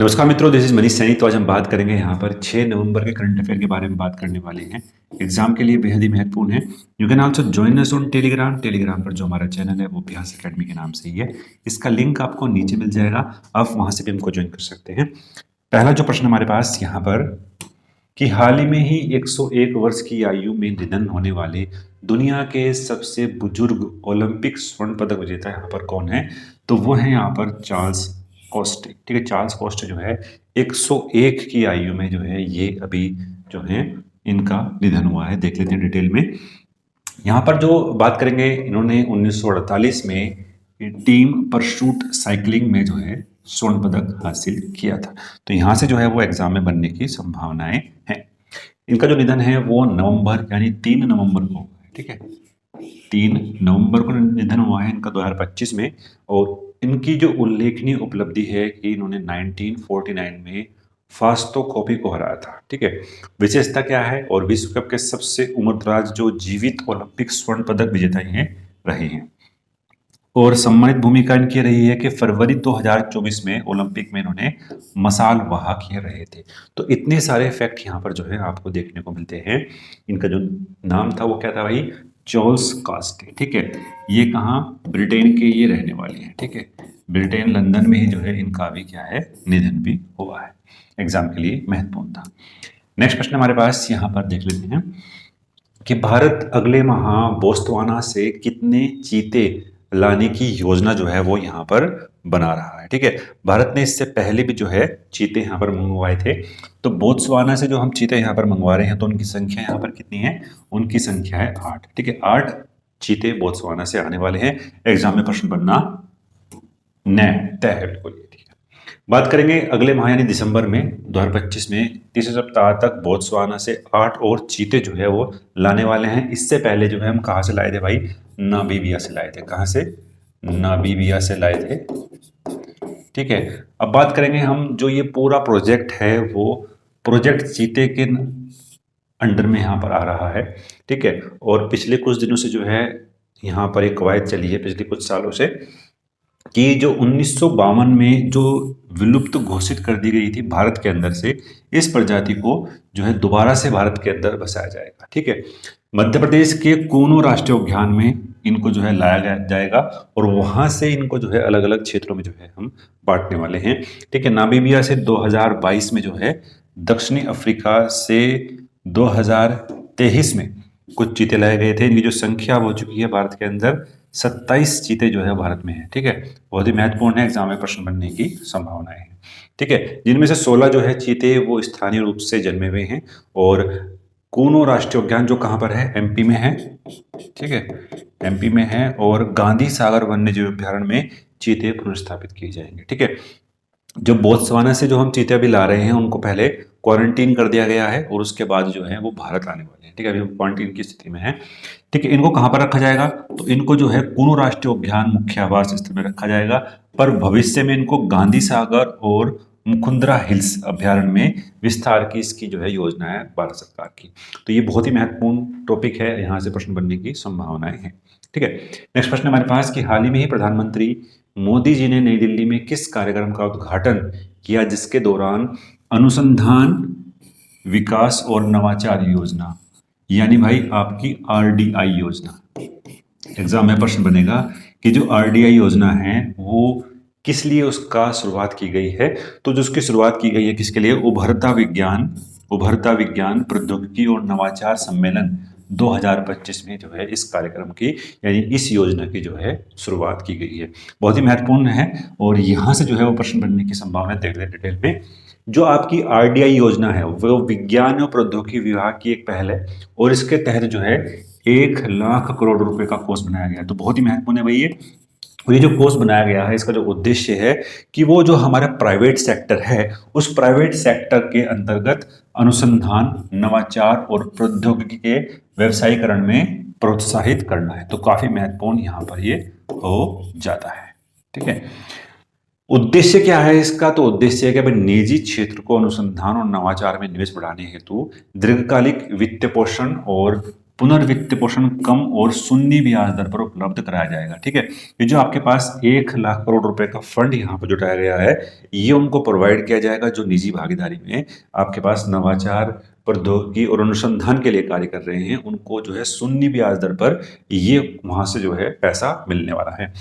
नमस्कार मित्रों, this is Manish Saini. तो आज हम बात करेंगे यहाँ पर 6 नवंबर के करंट अफेयर के बारे में बात करने वाले हैं। एग्जाम के लिए बेहद ही महत्वपूर्ण है। You can also join us on Telegram पर जो हमारा चैनल है वो अभ्यास एकेडमी के नाम से ही है। इसका लिंक आपको नीचे मिल जाएगा, आप वहां से भी हमको ज्वाइन कर सकते हैं। पहला जो प्रश्न हमारे पास यहाँ पर कि हाल ही में ही 101 वर्ष की आयु में निधन होने वाले दुनिया के सबसे बुजुर्ग ओलंपिक स्वर्ण पदक विजेता यहाँ पर कौन है? तो वो है यहाँ पर चार्ल्स कोस्टे। ठीक है, चार्ल्स कोस्टे जो है 101 की आयु में जो है ये अभी जो है इनका निधन हुआ है। देख लेते हैं डिटेल में। यहाँ पर जो बात करेंगे, इन्होंने 1948 में टीम परशूट साइकिलिंग में जो है स्वर्ण पदक हासिल किया था। तो यहाँ से जो है वो एग्जाम में बनने की संभावनाएं हैं। इनका जो निधन है वो नवंबर यानी 3 नवंबर को हुआ है। ठीक है, 3 नवंबर को निधन हुआ है इनका 2025 में। और इनकी जो उल्लेखनीय उपलब्धि है कि इन्होंने 1949 में फास्तो कॉपी को हराया था। ठीक है, विशेषता क्या है? और विश्व कप के सबसे उम्रदराज जो जीवित ओलंपिक स्वर्ण पदक विजेता हैं रहे हैं। और सम्मानित भूमिका इनकी रही है कि फरवरी 2024 में ओलंपिक में इन्होंने मसाल वाहक ये रहे थे। तो इतने सारे फैक्ट यहाँ पर जो है आपको देखने को मिलते हैं। इनका जो नाम था वो क्या था भाई? चार्ल्स कास्टे। ठीक है, ये कहाँ? ब्रिटेन के ये रहने वाले हैं। ठीक है, ब्रिटेन लंदन में ही जो है इनका भी क्या है निधन भी हुआ है। एग्जाम के लिए महत्वपूर्ण था। नेक्स्ट प्रश्न हमारे पास यहाँ पर देख लेते हैं कि भारत अगले माह बोत्सवाना से कितने चीते लाने की योजना जो है वो यहाँ पर बना रहा है। ठीक है, भारत ने इससे पहले भी जो है चीते यहाँ पर मंगवाए थे। तो बोत्सवाना से जो हम चीते यहाँ पर मंगवा रहे हैं तो उनकी संख्या यहाँ पर कितनी है? उनकी संख्या है 8। ठीक है, 8 चीते बोत्सवाना से आने वाले हैं। एग्जाम में प्रश्न बनना तय है बिल्कुल। ठीक है, बात करेंगे अगले माह यानी दिसंबर में 2025 में तीसरे सप्ताह तक बोत्सवाना से 8 और चीते जो है वो लाने वाले हैं। इससे पहले जो है हम कहाँ से लाए थे भाई? नामीबिया से लाए थे। कहाँ से? नामीबिया से लाए थे। ठीक है, अब बात करेंगे हम जो ये पूरा प्रोजेक्ट है वो प्रोजेक्ट चीते के अंडर में यहाँ पर आ रहा है। ठीक है, और पिछले कुछ दिनों से जो है यहाँ पर एक कवायद चली है पिछले कुछ सालों से कि जो 1952 में जो विलुप्त घोषित कर दी गई थी भारत के अंदर से, इस प्रजाति को जो है दोबारा से भारत के अंदर बसाया जाएगा। ठीक है, मध्य प्रदेश के कूनो राष्ट्रीय उद्यान में इनको जो है लाया जाएगा और वहां से इनको जो है अलग अलग क्षेत्रों में जो है हम बांटने वाले हैं। ठीक है, नामीबिया से 2022 में जो है, दक्षिणी अफ्रीका से 2023 में कुछ चीते लाए गए थे। इनकी जो संख्या हो चुकी है भारत के अंदर 27 चीते जो है भारत में है। ठीक है, बहुत ही महत्वपूर्ण है, एग्जाम में प्रश्न बनने की संभावनाएं हैं। ठीक है, जिनमें से 16 जो है चीते वो स्थानीय रूप से जन्मे हुए हैं। और कूनो राष्ट्रीय उद्यान जो कहाँ पर है? एमपी में है। ठीक है, एमपी में है। और गांधी सागर वन्य जीव अभ्यारण्य में चीते पुनर्स्थापित किए जाएंगे। ठीक है, जो बोत्सवाना से जो हम चीते अभी ला रहे हैं उनको पहले क्वारंटीन कर दिया गया है और उसके बाद जो है वो भारत आने वाले हैं। ठीक है, अभी हम क्वारंटीन की स्थिति में है। ठीक है, इनको कहाँ पर रखा जाएगा? तो इनको जो है कूनो राष्ट्रीय उद्यान मुख्य आवास स्थल में रखा जाएगा, पर भविष्य में इनको गांधी सागर और मुकुंदरा हिल्स अभ्यारण्य में विस्तार की इसकी जो है योजना है भारत सरकार की। तो ये बहुत ही महत्वपूर्ण टॉपिक है, यहाँ से प्रश्न बनने की संभावनाएं हैं। ठीक है, नेक्स्ट प्रश्न हमारे पास कि हाल ही में ही प्रधानमंत्री मोदी जी ने नई दिल्ली में किस कार्यक्रम का उद्घाटन किया जिसके दौरान अनुसंधान विकास और नवाचार योजना यानी भाई आपकी आरडीआई योजना, एग्जाम में प्रश्न बनेगा कि जो आरडीआई योजना है वो किस लिए उसका शुरुआत की गई है? तो जो उसकी शुरुआत की गई है किसके लिए? उभरता विज्ञान प्रौद्योगिकी और नवाचार सम्मेलन 2025 में जो है इस कार्यक्रम की यानी इस योजना की जो है शुरुआत की गई है। बहुत ही महत्वपूर्ण है और यहाँ से जो है वो प्रश्न बनने की संभावना देख लें डिटेल में। जो आपकी आरडीआई योजना है वो विज्ञान और प्रौद्योगिकी विभाग की एक पहल है और इसके तहत जो है 1 लाख करोड़ रुपए का कोष बनाया गया है। तो बहुत ही महत्वपूर्ण है भाई ये। और ये जो कोर्स बनाया गया है इसका जो उद्देश्य है कि वो जो हमारा प्राइवेट सेक्टर है उस प्राइवेट सेक्टर के अंतर्गत अनुसंधान, नवाचार और प्रौद्योगिकी के व्यवसायीकरण में प्रोत्साहित करना है। तो काफी महत्वपूर्ण यहाँ पर ये हो जाता है। ठीक है, उद्देश्य क्या है इसका? तो उद्देश्य है कि भाई निजी क्षेत्र को अनुसंधान और नवाचार में निवेश बढ़ाने हेतु दीर्घकालिक वित्त पोषण और पुनर्वित्त पोषण कम और शून्य ब्याज दर पर उपलब्ध कराया जाएगा। ठीक है, ये जो आपके पास 1 लाख करोड़ रुपए का फंड यहाँ पर जुटाया गया है, ये उनको प्रोवाइड किया जाएगा जो निजी भागीदारी में आपके पास नवाचार, प्रौद्योगिकी और अनुसंधान के लिए कार्य कर रहे हैं। उनको जो है शून्य ब्याज दर पर ये वहां से जो है पैसा मिलने वाला है।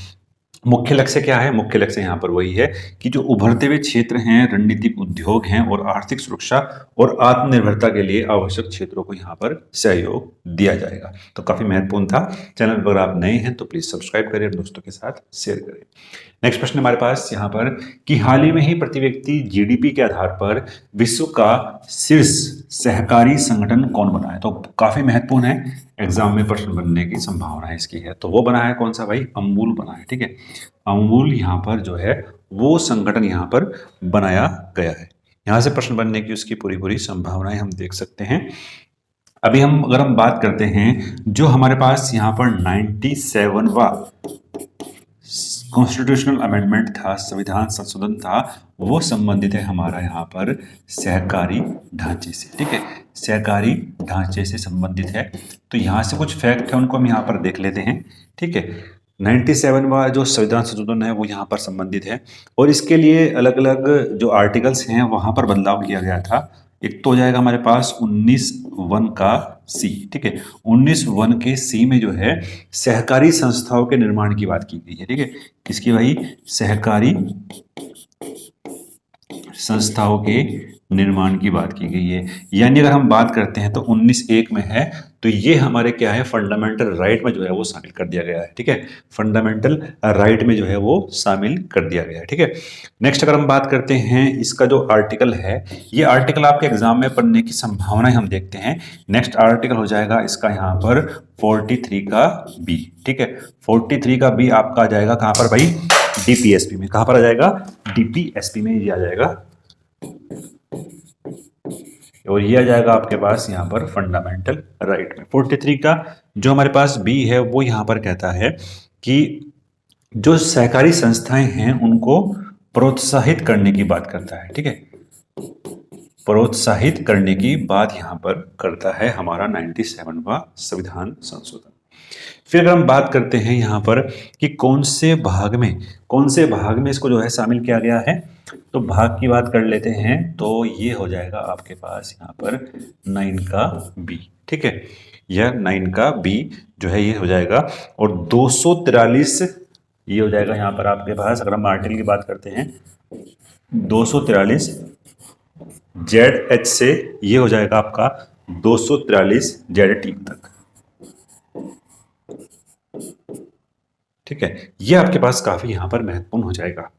मुख्य लक्ष्य क्या है? मुख्य लक्ष्य यहाँ पर वही है कि जो उभरते हुए क्षेत्र हैं, रणनीतिक उद्योग हैं और आर्थिक सुरक्षा और आत्मनिर्भरता के लिए आवश्यक क्षेत्रों को यहाँ पर सहयोग दिया जाएगा। तो काफी महत्वपूर्ण था। चैनल पर अगर आप नए हैं तो प्लीज सब्सक्राइब करें और दोस्तों के साथ शेयर करें। नेक्स्ट प्रश्न हमारे पास यहाँ पर कि हाल ही में ही प्रति व्यक्ति जीडीपी के आधार पर विश्व का शीर्ष सहकारी संगठन कौन बना है? तो काफी महत्वपूर्ण है, एग्जाम में प्रश्न बनने की संभावना इसकी है। तो वो बना है कौन सा भाई? अमूल बना है। ठीक है, अमूल यहाँ पर जो है वो संगठन यहाँ पर बनाया गया है। यहाँ से प्रश्न बनने की उसकी पूरी पूरी संभावनाएं हम देख सकते हैं। अभी अगर हम बात करते हैं, जो हमारे पास यहाँ पर 97वां कॉन्स्टिट्यूशनल अमेंडमेंट था, संविधान संशोधन था, वो संबंधित है हमारा यहाँ पर सहकारी ढांचे से। ठीक है, सहकारी ढांचे से संबंधित है। तो यहाँ से कुछ फैक्ट है उनको हम यहाँ पर देख लेते हैं। ठीक है, 97वां जो संविधान संशोधन है वो यहाँ पर संबंधित है और इसके लिए अलग अलग जो आर्टिकल्स हैं वहाँ पर बदलाव किया गया था। एक तो हो जाएगा हमारे पास 19(1) का सी। ठीक है, 19(1) के सी में जो है सहकारी संस्थाओं के निर्माण की बात की गई है। ठीक है, किसकी भाई? सहकारी संस्थाओं के निर्माण की बात की गई है। यानी अगर हम बात करते हैं तो 19(1) में है, तो ये हमारे क्या है? फंडामेंटल राइट में जो है वो शामिल कर दिया गया है। ठीक है, फंडामेंटल राइट में जो है वो शामिल कर दिया गया है। ठीक है, नेक्स्ट अगर हम बात करते हैं इसका जो आर्टिकल है, ये आर्टिकल आपके एग्जाम में पढ़ने की संभावनाएं हम देखते हैं। नेक्स्ट आर्टिकल हो जाएगा इसका यहाँ पर 43 का बी। ठीक है, 43 का बी आपका आ जाएगा कहाँ पर भाई? डीपीएसपी में। कहाँ पर आ जाएगा? डीपीएसपी में ये आ जाएगा और ये आ जाएगा आपके पास यहाँ पर फंडामेंटल राइट में। 43 का जो हमारे पास बी है वो यहाँ पर कहता है कि जो सहकारी संस्थाएं हैं उनको प्रोत्साहित करने की बात करता है। ठीक है, प्रोत्साहित करने की बात यहाँ पर करता है हमारा 97वां संविधान संशोधन। फिर अगर हम बात करते हैं यहाँ पर कि कौन से भाग में इसको जो है शामिल किया गया है, तो भाग की बात कर लेते हैं। तो ये हो जाएगा आपके पास यहाँ पर 9 का बी। ठीक है, यह 9 का बी जो है ये हो जाएगा और 243 ये हो जाएगा यहाँ पर आपके पास। अगर हम आर्टिकल की बात करते हैं 243 ZH से ये हो जाएगा आपका 243 ZT तक। ठीक है, ये आपके पास काफी यहां पर महत्वपूर्ण हो जाएगा।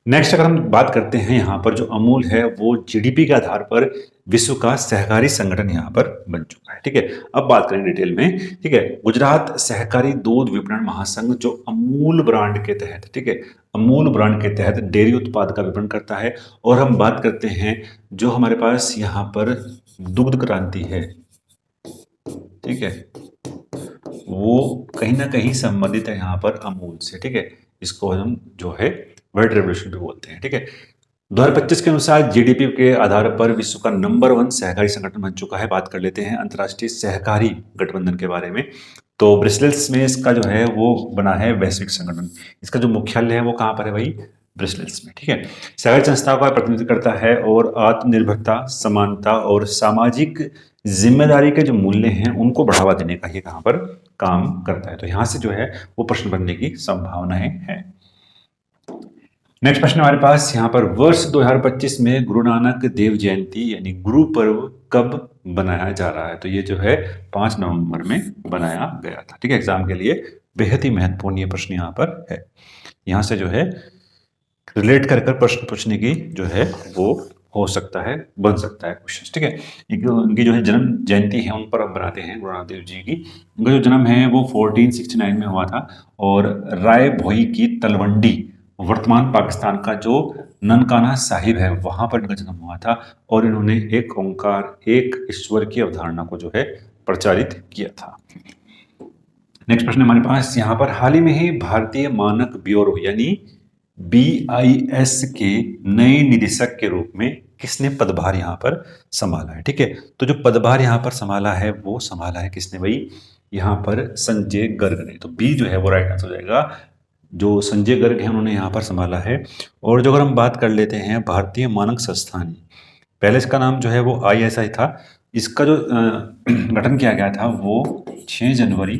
नेक्स्ट अगर हम बात करते हैं यहाँ पर जो अमूल है वो जीडीपी के आधार पर विश्व का सहकारी संगठन यहाँ पर बन चुका है। ठीक है, अब बात करें डिटेल में। ठीक है, गुजरात सहकारी दूध विपणन महासंघ जो अमूल ब्रांड के तहत, ठीक है, अमूल ब्रांड के तहत डेयरी उत्पाद का विपणन करता है। और हम बात करते हैं जो हमारे पास यहाँ पर दुग्ध क्रांति है, ठीक है, वो कहीं ना कहीं संबंधित है यहाँ पर अमूल से। ठीक है, इसको हम जो है व्हाइट रेवोल्यूशन भी बोलते हैं। ठीक है, 2025 के अनुसार जीडीपी के आधार पर विश्व का नंबर 1 सहकारी संगठन बन चुका है। बात कर लेते हैं अंतर्राष्ट्रीय सहकारी गठबंधन के बारे में। तो ब्रिसेल्स में इसका जो है वो बना है वैश्विक संगठन। इसका जो मुख्यालय है वो कहाँ पर है भाई? ब्रिसेल्स में। ठीक है, सहकारी संस्थाओं का प्रतिनिधित्व करता है और आत्मनिर्भरता, समानता और सामाजिक जिम्मेदारी के जो मूल्य हैं उनको बढ़ावा देने का ये कहाँ पर काम करता है। तो यहाँ से जो है वो प्रश्न बनने की संभावनाएं हैं। नेक्स्ट प्रश्न हमारे पास यहाँ पर वर्ष 2025 में गुरु नानक देव जयंती यानी गुरु पर्व कब बनाया जा रहा है? तो ये जो है 5 नवंबर में बनाया गया था। ठीक है, एग्जाम के लिए बेहद ही महत्वपूर्ण ये प्रश्न यहाँ पर है। यहाँ से जो है रिलेट कर प्रश्न पूछने की जो है वो हो सकता है, बन सकता है क्वेश्चन। ठीक है, उनकी जो है जन्म जयंती है उन पर अब बनाते हैं गुरु नानक देव जी की। उनका जो जन्म है वो 1469 में हुआ था और राय भोई की तलवंडी वर्तमान पाकिस्तान का जो ननकाना साहिब है वहां पर इनका जन्म हुआ था और इन्होंने एक ओंकार, एक ईश्वर की अवधारणा को जो है प्रचारित किया था। नेक्स्ट प्रश्न हमारे पास यहाँ पर हाल ही में ही भारतीय मानक ब्यूरो यानी BIS के नए निदेशक के रूप में किसने पदभार यहाँ पर संभाला है। ठीक है, तो जो पदभार यहाँ पर संभाला है वो संभाला है किसने भाई, यहाँ पर संजय गर्ग ने। तो बी जो है वो राइट आंसर हो जाएगा, जो संजय गर्ग हैं उन्होंने यहाँ पर संभाला है। और जो अगर हम बात कर लेते हैं भारतीय मानक संस्थान, पहले इसका नाम जो है वो ISI था। इसका जो गठन किया गया था वो 6 जनवरी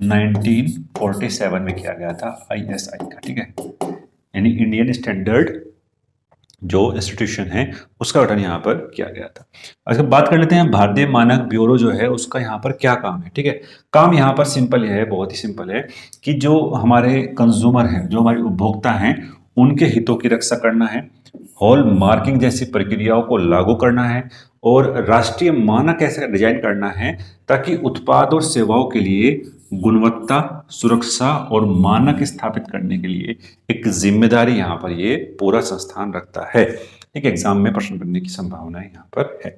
1947 में किया गया था ISI का। ठीक है, यानी इंडियन स्टैंडर्ड जो इंस्टीट्यूशन है उसका गठन यहाँ पर किया गया था। अगर बात कर लेते हैं भारतीय मानक ब्यूरो जो है उसका यहाँ पर क्या काम है। ठीक है, काम यहाँ पर सिंपल है, बहुत ही सिंपल है कि जो हमारे कंज्यूमर हैं, जो हमारे उपभोक्ता हैं, उनके हितों की रक्षा करना है, हॉल मार्किंग जैसी प्रक्रियाओं को लागू करना है, और राष्ट्रीय मानक ऐसे डिजाइन करना है ताकि उत्पाद और सेवाओं के लिए गुणवत्ता, सुरक्षा और मानक स्थापित करने के लिए एक जिम्मेदारी यहाँ पर ये पूरा संस्थान रखता है। ठीक है, एग्जाम में प्रश्न बनने की संभावना यहाँ पर है।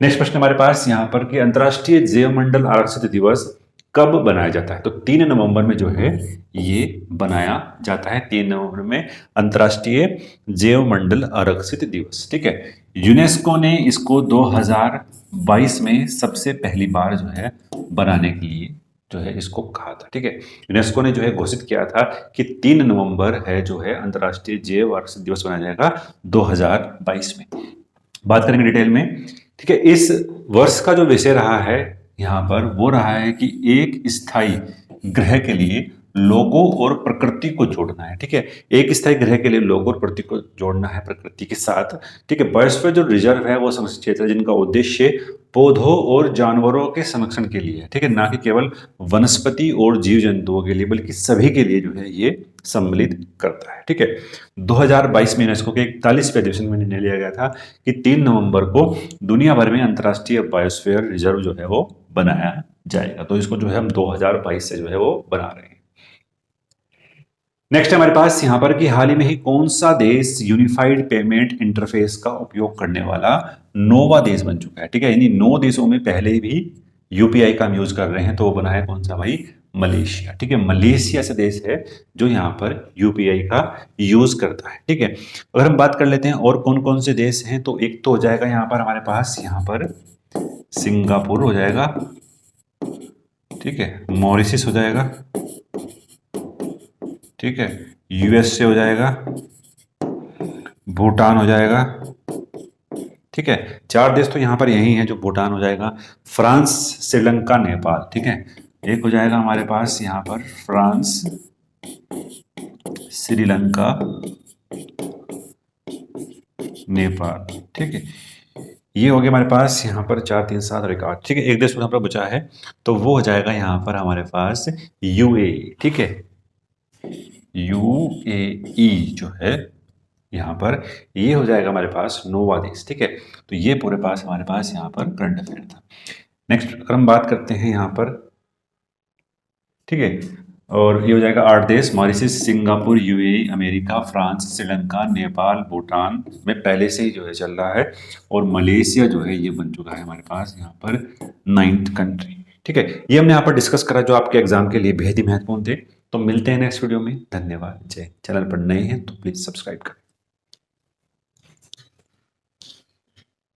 नेक्स्ट प्रश्न हमारे पास यहाँ पर कि अंतर्राष्ट्रीय जैव मंडल आरक्षित दिवस कब बनाया जाता है। तो 3 नवंबर में जो है ये बनाया जाता है, 3 नवंबर में अंतर्राष्ट्रीय जैव मंडल आरक्षित दिवस। ठीक है, यूनेस्को ने इसको 2022 में सबसे पहली बार जो है बनाने के लिए जो है इसको कहा था। ठीक है, यूनेस्को ने जो है घोषित किया था कि 3 नवंबर है जो है अंतर्राष्ट्रीय जैव आरक्षित दिवस मनाया जाएगा 2022 में। बात करेंगे डिटेल में। ठीक है, इस वर्ष का जो विषय रहा है यहाँ पर वो रहा है कि एक स्थायी ग्रह के लिए लोगों और प्रकृति को जोड़ना है। ठीक है, एक स्थायी ग्रह के लिए लोगों और प्रकृति को जोड़ना है प्रकृति के साथ। ठीक है, बायोस्फीयर जो रिजर्व है वो संरक्षित क्षेत्र है जिनका उद्देश्य पौधों और जानवरों के संरक्षण के लिए है। ठीक है, ना कि केवल वनस्पति और जीव जंतुओं के लिए बल्कि सभी के लिए जो है ये सम्मिलित करता है। ठीक है, 2022 में यूनेस्को के 41वें अधिवेशन में निर्णय लिया गया था कि 3 नवंबर को दुनिया भर में अंतर्राष्ट्रीय बायोस्फीयर रिजर्व जो है वो बनाया जाएगा। तो इसको जो है हम 2022 से जो है वो बना रहे हैं। नेक्स्ट हमारे पास यहाँ पर कि हाल ही में ही कौन सा देश यूनिफाइड पेमेंट इंटरफेस का उपयोग करने वाला 9वां देश बन चुका है। ठीक है, यानी 9 देशों में पहले भी UPI का हम यूज कर रहे हैं, तो वो बना है कौन सा भाई, मलेशिया। ठीक है, मलेशिया से देश है जो यहाँ पर UPI का यूज करता है। ठीक है, अगर हम बात कर लेते हैं और कौन कौन से देश हैं, तो एक तो हो जाएगा यहाँ पर हमारे पास यहाँ पर सिंगापुर हो जाएगा। ठीक है, मॉरिशस हो जाएगा। ठीक है, USA हो जाएगा, भूटान हो जाएगा। ठीक है, 4 देश तो यहाँ पर यही हैं जो भूटान हो जाएगा, फ्रांस, श्रीलंका, नेपाल। ठीक है, एक हो जाएगा हमारे पास यहाँ पर फ्रांस, श्रीलंका, नेपाल। ठीक है, ये हो गया हमारे पास यहाँ पर 4, 3, 7 और 1, 8। ठीक है, एक देश यहाँ पर बचा है तो वो हो जाएगा यहाँ पर हमारे पास UAE। ठीक है, UAE जो है यहाँ पर ये हो जाएगा हमारे पास 9वां देश। ठीक है, तो ये पूरे पास हमारे पास यहाँ पर करंट अफेयर था। नेक्स्ट अगर हम बात करते हैं यहाँ पर, ठीक है, और ये हो जाएगा 8 देश, Mauritius, Singapore, UAE, America, France, Sri Lanka, Nepal, Bhutan में पहले से ही जो है चल रहा है, और मलेशिया जो है ये बन चुका है हमारे पास यहाँ पर 9th कंट्री। ठीक है, ये हमने यहाँ पर डिस्कस करा जो आपके एग्जाम के लिए बेहद ही महत्वपूर्ण थे। तो मिलते हैं नेक्स्ट वीडियो में। धन्यवाद, जय। चैनल पर नए हैं तो प्लीज सब्सक्राइब करें।